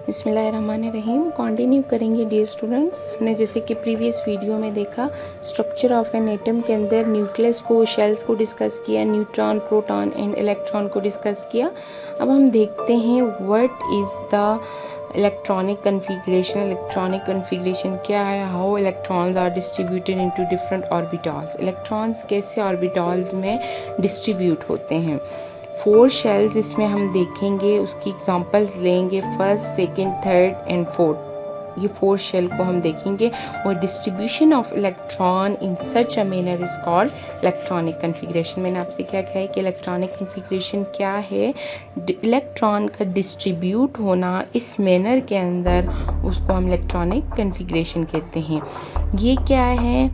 बिस्मिल्लाहिर्रहमानिर्रहीम। कंटिन्यू करेंगे dear students. हमने जैसे कि प्रीवियस वीडियो में देखा स्ट्रक्चर ऑफ एन एटम के अंदर न्यूक्लियस को, शेल्स को डिस्कस किया, न्यूट्रॉन, प्रोटॉन एंड इलेक्ट्रॉन को डिस्कस किया। अब हम देखते हैं what is the electronic configuration. Electronic configuration क्या है? How electrons are distributed into different orbitals. Electrons कैसे ऑर्बिटल्स में डिस्ट्रीब्यूट होते हैं। 4 शेल्स इसमें हम देखेंगे, उसकी एग्जांपल्स लेंगे, first, second, third and fourth. ये 4 शेल को हम देखेंगे और distribution of electron in such a manner is called electronic configuration. मैंने आपसे क्या कहा है कि इलेक्ट्रॉनिक कन्फिग्रेशन क्या है? इलेक्ट्रॉन का डिस्ट्रीब्यूट होना इस मैनर के अंदर, उसको हम इलेक्ट्रॉनिक कन्फिग्रेशन कहते हैं। ये क्या है?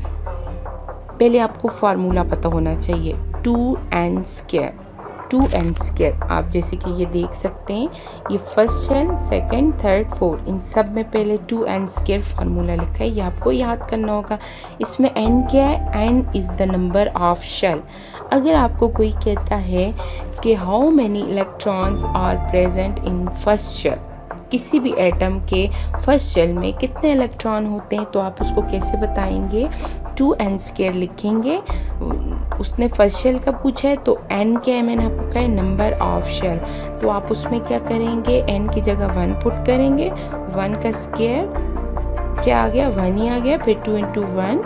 पहले आपको फार्मूला पता होना चाहिए, 2n²। 2n²। आप जैसे कि ये देख सकते हैं, ये first shell, second, third, fourth, इन सब में पहले 2n² फार्मूला लिखा है, ये आपको याद करना होगा। इसमें n क्या है? n is the number of shell. अगर आपको कोई कहता है कि how many electrons are present in first shell, किसी भी एटम के फर्स्ट शेल में कितने इलेक्ट्रॉन होते हैं, तो आप उसको कैसे बताएंगे? 2n² लिखेंगे। उसने फर्स्ट शेल का पूछा है तो n क्या है? मैंने आपको कहा है नंबर ऑफ शेल। तो आप उसमें क्या करेंगे? n की जगह 1 पुट करेंगे। 1 का स्क्वायर क्या आ गया? 1 ही आ गया। फिर 2 × 1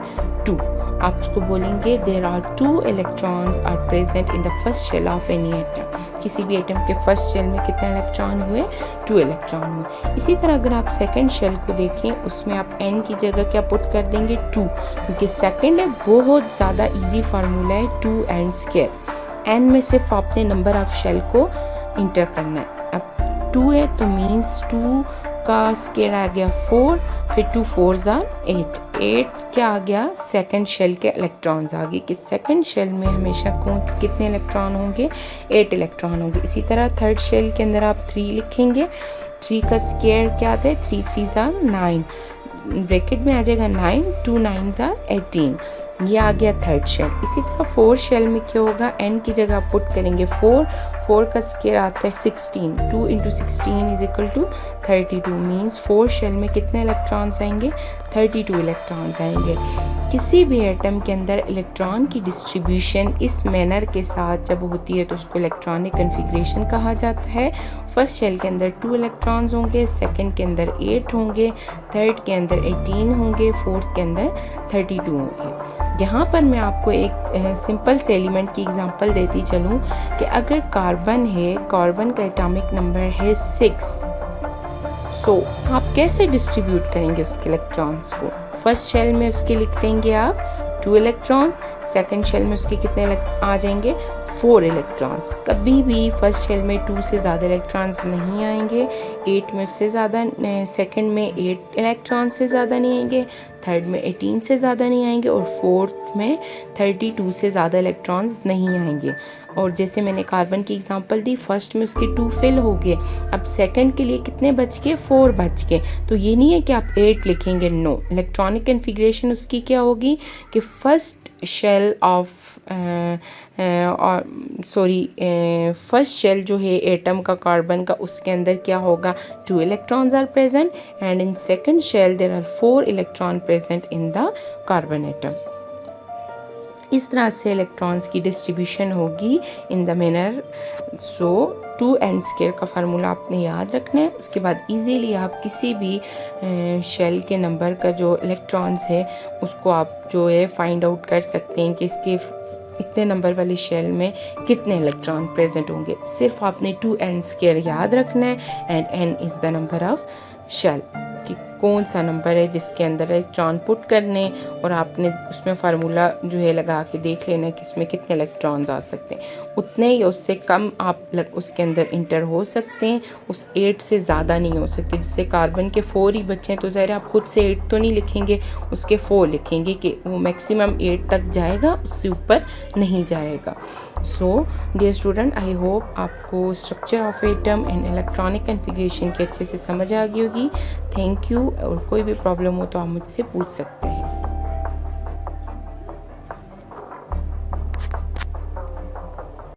2। आप उसको बोलेंगे there are 2 electrons are present in the first shell of any atom. किसी भी एटम के फर्स्ट शेल में कितने इलेक्ट्रॉन हुए? 2 इलेक्ट्रॉन हुए। इसी तरह अगर आप सेकंड शेल को देखें, उसमें आप n की जगह क्या पुट कर देंगे? 2, क्योंकि सेकंड है, बहुत ज़्यादा इजी फार्मूला है 2n²। n में सिर्फ आपने नंबर ऑफ शेल को इंटर करना है। अब 2 है तो मीन्स 2 का स्क्वायर आ गया 4, फिर 2 4s are 8। 8 क्या आ गया? सेकंड शेल के इलेक्ट्रॉन्स आ गए कि सेकंड शेल में हमेशा कितने इलेक्ट्रॉन होंगे? 8 इलेक्ट्रॉन होंगे। इसी तरह थर्ड शेल के अंदर आप 3 लिखेंगे। 3 का स्क्वायर क्या आता है? 3 3s are 9, ब्रैकेट में आ जाएगा 9, 2 9s are 18। ये आ गया थर्ड शेल। इसी तरह 4 शेल में क्या होगा? n की जगह आप पुट करेंगे 4। 4 का स्क्वायर आता है 16। 2 × 16 is equal to 32। Means 4 shell में कितने इलेक्ट्रॉन्स आएंगे? 32 इलेक्ट्रॉन्स आएंगे। किसी भी एटम के अंदर इलेक्ट्रॉन की डिस्ट्रीब्यूशन इस मैनर के साथ जब होती है तो उसको इलेक्ट्रॉनिक कन्फिग्रेशन कहा जाता है। फर्स्ट शेल के अंदर 2 इलेक्ट्रॉन्स होंगे, सेकंड के अंदर 8 होंगे, थर्ड के अंदर 18 होंगे, फोर्थ के अंदर 32 होंगे। यहाँ पर मैं आपको एक सिंपल से एलिमेंट की एग्जांपल देती चलूँ कि अगर कार्बन है, कार्बन का एटॉमिक नंबर है 6, आप कैसे डिस्ट्रीब्यूट करेंगे उसके इलेक्ट्रॉन्स को? फर्स्ट शेल में उसके लिख देंगे आप 2 इलेक्ट्रॉन, सेकंड शेल में उसके कितने आ जाएंगे? 4 इलेक्ट्रॉन्स। कभी भी फर्स्ट शेल में 2 से ज़्यादा इलेक्ट्रॉन्स नहीं आएंगे, 8 में उससे ज़्यादा, सेकंड में 8 इलेक्ट्रॉन से ज़्यादा नहीं आएंगे, थर्ड में 18 से ज़्यादा नहीं आएंगे और फोर्थ में 32 से ज़्यादा इलेक्ट्रॉन्स नहीं आएंगे। और जैसे मैंने कार्बन की एग्जांपल दी, फर्स्ट में उसके 2 फिल हो गए, अब सेकंड के लिए कितने बच गए? 4 बच गए। तो ये नहीं है कि आप 8 लिखेंगे, नो। इलेक्ट्रॉनिक कन्फिग्रेशन उसकी क्या होगी कि first shell of first shell जो है एटम का, कार्बन का, उसके अंदर क्या होगा? 2 electrons are present and in second shell there are 4 electron present in the carbon atom. इस तरह से इलेक्ट्रॉन्स की डिस्ट्रीब्यूशन होगी इन द मैनर। 2n² का फार्मूला आपने याद रखना है। उसके बाद इजीली आप किसी भी शेल के नंबर का जो इलेक्ट्रॉन्स है उसको आप जो है फाइंड आउट कर सकते हैं कि इसके इतने नंबर वाली शेल में कितने इलेक्ट्रॉन प्रेजेंट होंगे। सिर्फ आपने 2n² याद रखना है and n is the number of shell, कि कौन सा नंबर है जिसके अंदर इलेक्ट्रॉन पुट करने, और आपने उसमें फार्मूला जो है लगा के देख लेना कि इसमें कितने इलेक्ट्रॉन्स आ सकते हैं। उतने या उससे कम आप उसके अंदर इंटर हो सकते हैं, उस 8 से ज़्यादा नहीं हो सकते। जिससे कार्बन के 4 ही बचे हैं तो ज़ाहिर आप खुद से 8 तो नहीं लिखेंगे, उसके 4 लिखेंगे कि वो मैक्सिमम 8 तक जाएगा, उससे ऊपर नहीं जाएगा। So dear student, I hope आपको structure of atom and electronic configuration की अच्छे से समझ आ गई होगी। Thank you. और कोई भी प्रॉब्लम हो तो आप मुझसे पूछ सकते हैं।